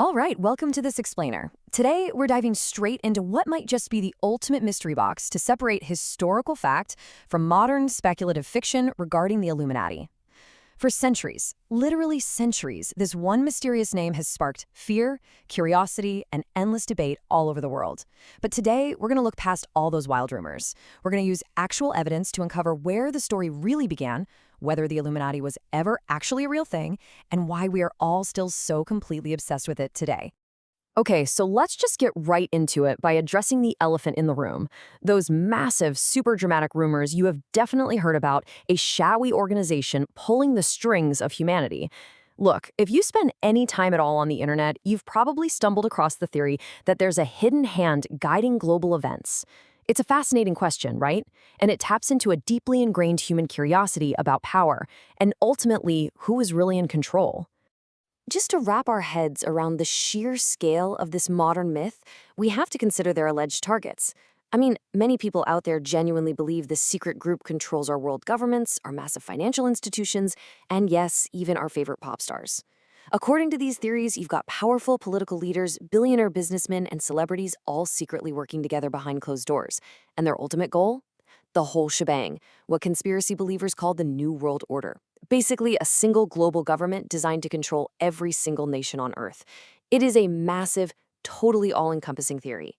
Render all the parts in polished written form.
All right, welcome to this explainer. Today, we're diving straight into what might just be the ultimate mystery box to separate historical fact from modern speculative fiction regarding the Illuminati. For centuries, literally centuries, this one mysterious name has sparked fear, curiosity, and endless debate all over the world. But today, we're going to look past all those wild rumors. We're going to use actual evidence to uncover where the story really began, whether the Illuminati was ever actually a real thing, and why we are all still so completely obsessed with it today. Okay, so let's just get right into it by addressing the elephant in the room. Those massive, super dramatic rumors you have definitely heard about, a shadowy organization pulling the strings of humanity. Look, if you spend any time at all on the internet, you've probably stumbled across the theory that there's a hidden hand guiding global events. It's a fascinating question, right? And it taps into a deeply ingrained human curiosity about power, and ultimately, who is really in control. Just to wrap our heads around the sheer scale of this modern myth, we have to consider their alleged targets. I mean, many people out there genuinely believe this secret group controls our world governments, our massive financial institutions, and yes, even our favorite pop stars. According to these theories, you've got powerful political leaders, billionaire businessmen, and celebrities all secretly working together behind closed doors. And their ultimate goal? The whole shebang, what conspiracy believers call the New World Order. Basically, a single global government designed to control every single nation on Earth. It is a massive, totally all-encompassing theory.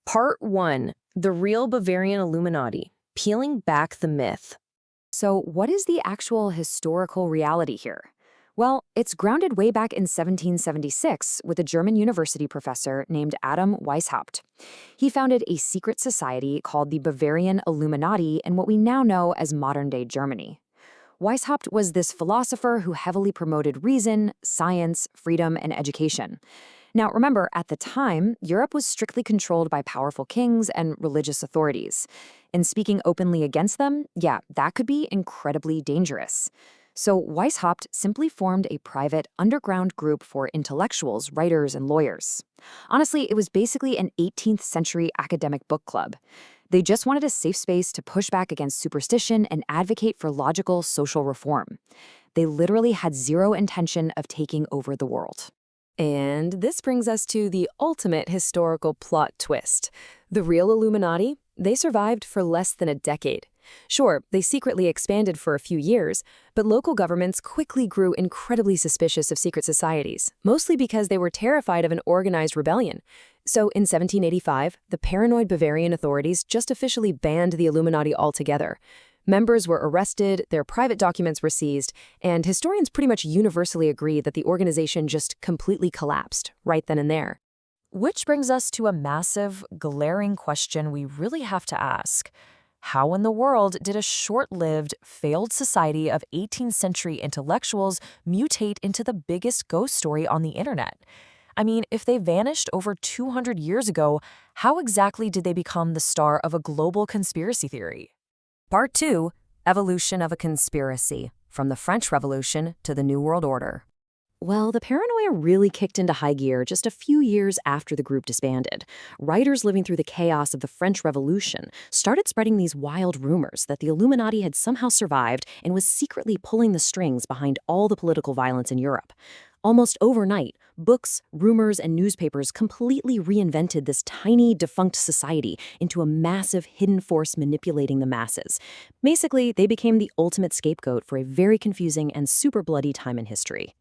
Part 1. The Real Bavarian Illuminati. Peeling back the myth. So what is the actual historical reality here? Well, it's grounded way back in 1776 with a German university professor named Adam Weishaupt. He founded a secret society called the Bavarian Illuminati in what we now know as modern-day Germany. Weishaupt was this philosopher who heavily promoted reason, science, freedom, and education. Now, remember, at the time, Europe was strictly controlled by powerful kings and religious authorities. And speaking openly against them, yeah, that could be incredibly dangerous. So Weishaupt simply formed a private, underground group for intellectuals, writers, and lawyers. Honestly, it was basically an 18th century academic book club. They just wanted a safe space to push back against superstition and advocate for logical social reform. They literally had zero intention of taking over the world. And this brings us to the ultimate historical plot twist. The real Illuminati, they survived for less than a decade. Sure, they secretly expanded for a few years, but local governments quickly grew incredibly suspicious of secret societies, mostly because they were terrified of an organized rebellion. So in 1785, the paranoid Bavarian authorities just officially banned the Illuminati altogether. Members were arrested, their private documents were seized, and historians pretty much universally agree that the organization just completely collapsed right then and there. Which brings us to a massive, glaring question we really have to ask. How in the world did a short-lived, failed society of 18th century intellectuals mutate into the biggest ghost story on the internet? I mean, if they vanished over 200 years ago, how exactly did they become the star of a global conspiracy theory? Part 2, Evolution of a Conspiracy, from the French Revolution to the New World Order. Well, the paranoia really kicked into high gear just a few years after the group disbanded. Writers living through the chaos of the French Revolution started spreading these wild rumors that the Illuminati had somehow survived and was secretly pulling the strings behind all the political violence in Europe. Almost overnight, books, rumors, and newspapers completely reinvented this tiny, defunct society into a massive hidden force manipulating the masses. Basically, they became the ultimate scapegoat for a very confusing and super bloody time in history.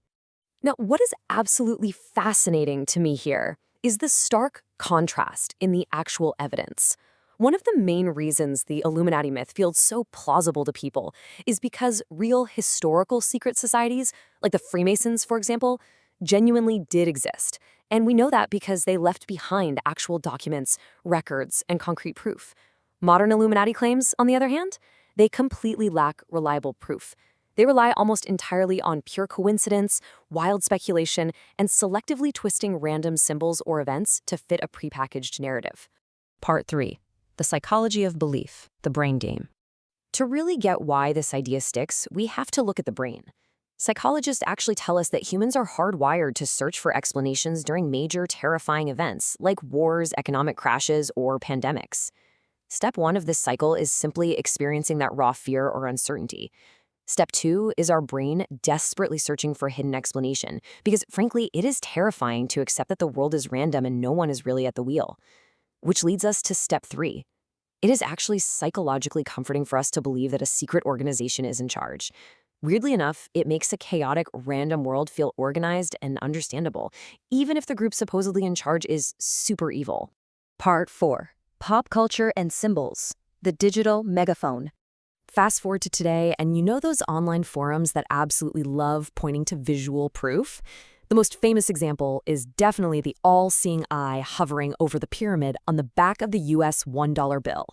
Now, what is absolutely fascinating to me here is the stark contrast in the actual evidence. One of the main reasons the Illuminati myth feels so plausible to people is because real historical secret societies, like the Freemasons, for example, genuinely did exist. And we know that because they left behind actual documents, records, and concrete proof. Modern Illuminati claims, on the other hand, they completely lack reliable proof. They rely almost entirely on pure coincidence, wild speculation, and selectively twisting random symbols or events to fit a prepackaged narrative. Part 3. The Psychology of Belief, the Brain Game. To really get why this idea sticks, we have to look at the brain. Psychologists actually tell us that humans are hardwired to search for explanations during major, terrifying events like wars, economic crashes, or pandemics. Step 1 of this cycle is simply experiencing that raw fear or uncertainty. Step 2 is our brain desperately searching for a hidden explanation, because frankly, it is terrifying to accept that the world is random and no one is really at the wheel. Which leads us to step 3. It is actually psychologically comforting for us to believe that a secret organization is in charge. Weirdly enough, it makes a chaotic, random world feel organized and understandable, even if the group supposedly in charge is super evil. Part 4. Pop culture and symbols. The digital megaphone. Fast forward to today, and you know those online forums that absolutely love pointing to visual proof? The most famous example is definitely the all-seeing eye hovering over the pyramid on the back of the US $1 bill.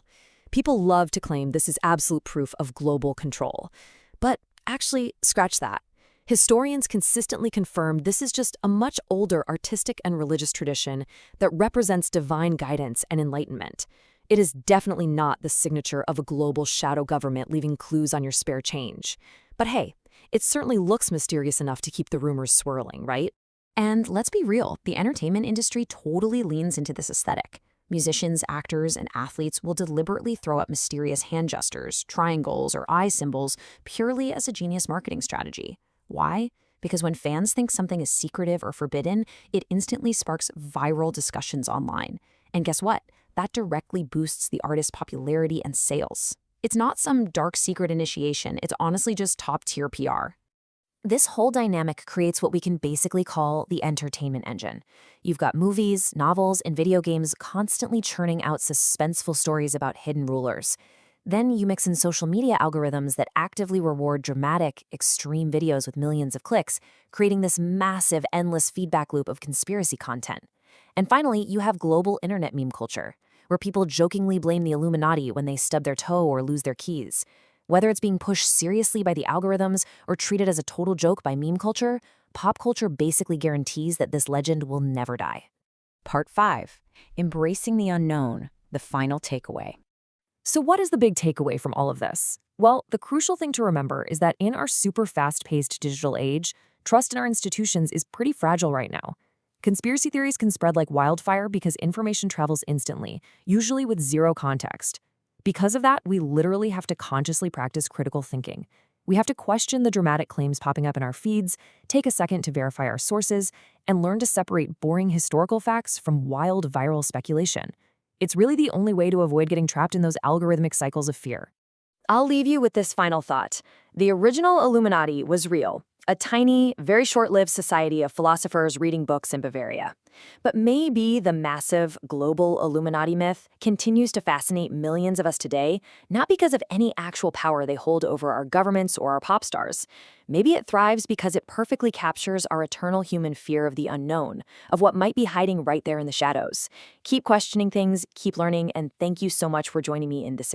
People love to claim this is absolute proof of global control. But actually, scratch that. Historians consistently confirm this is just a much older artistic and religious tradition that represents divine guidance and enlightenment. It is definitely not the signature of a global shadow government leaving clues on your spare change. But hey, it certainly looks mysterious enough to keep the rumors swirling, right? And let's be real, the entertainment industry totally leans into this aesthetic. Musicians, actors, and athletes will deliberately throw up mysterious hand gestures, triangles, or eye symbols purely as a genius marketing strategy. Why? Because when fans think something is secretive or forbidden, it instantly sparks viral discussions online. And guess what? That directly boosts the artist's popularity and sales. It's not some dark secret initiation, it's honestly just top-tier PR. This whole dynamic creates what we can basically call the entertainment engine. You've got movies, novels, and video games constantly churning out suspenseful stories about hidden rulers. Then you mix in social media algorithms that actively reward dramatic, extreme videos with millions of clicks, creating this massive, endless feedback loop of conspiracy content. And finally, you have global internet meme culture, where people jokingly blame the Illuminati when they stub their toe or lose their keys. Whether it's being pushed seriously by the algorithms or treated as a total joke by meme culture, pop culture basically guarantees that this legend will never die. Part 5. Embracing the unknown, the final takeaway. So what is the big takeaway from all of this? Well, the crucial thing to remember is that in our super fast-paced digital age, trust in our institutions is pretty fragile right now. Conspiracy theories can spread like wildfire because information travels instantly, usually with zero context. Because of that, we literally have to consciously practice critical thinking. We have to question the dramatic claims popping up in our feeds, take a second to verify our sources, and learn to separate boring historical facts from wild viral speculation. It's really the only way to avoid getting trapped in those algorithmic cycles of fear. I'll leave you with this final thought. The original Illuminati was real, a tiny, very short-lived society of philosophers reading books in Bavaria. But maybe the massive global Illuminati myth continues to fascinate millions of us today, not because of any actual power they hold over our governments or our pop stars. Maybe it thrives because it perfectly captures our eternal human fear of the unknown, of what might be hiding right there in the shadows. Keep questioning things, keep learning, and thank you so much for joining me in this